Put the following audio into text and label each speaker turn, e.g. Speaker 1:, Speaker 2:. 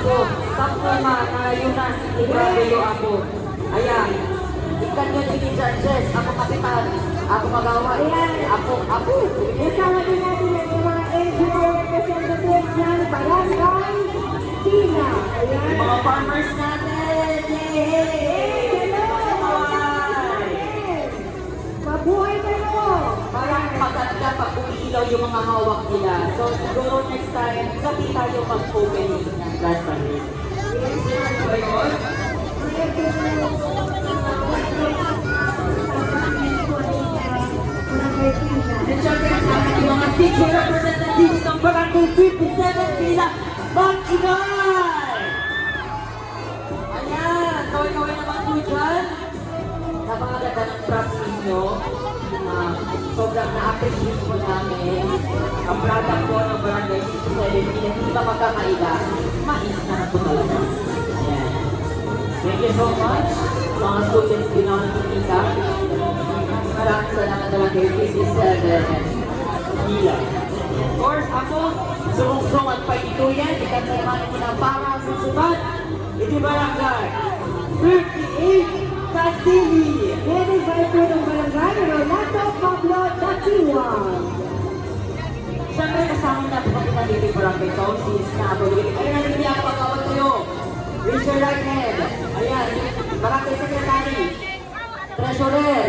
Speaker 1: So, sakto na yun na si Grabe ako. Ayan. Ikan nyo ni judges. Ako kapitan. Ako magawa.
Speaker 2: Ayan.
Speaker 1: Ako.
Speaker 2: Kasama din natin yung mga NGO representatives ng Barangay Tina. Ayan.
Speaker 1: Mga farmers natin. Yay!
Speaker 2: Mabuhay kayo!
Speaker 1: Parang maganda pag umiilaw yung mga hawak nila. So, siguro next time, gabi tayo mag-opening ng Glass Paris. And syempre, kasama yung mga city representatives ng Barangay 57 bilang mag-ingay! Ayan, kawin-kawin naman po dyan. Napakaganda ng props ninyo. Sobrang na-appreciate po namin ang product po ng Barangay 57 bilang hindi ba magkakaila. Mais na po talaga. Ayan. Thank you so much. Mga students din ako nakikinig. Maraming salamat naman kay 57 Mila. Of course, ako, sumungsong pa ito yan. Ikat na naman ito na para susubat. Iti Barangay 38 Casili.
Speaker 2: Headed by po ng Barangay Renato Pablo Dakiwan.
Speaker 1: Siyempre, kasama na po kami na dito Barangay Councils na ako. Ayun na hindi ako pagkawat kayo. Raise your right hand. Ayan, Barangay Secretary, Treasurer,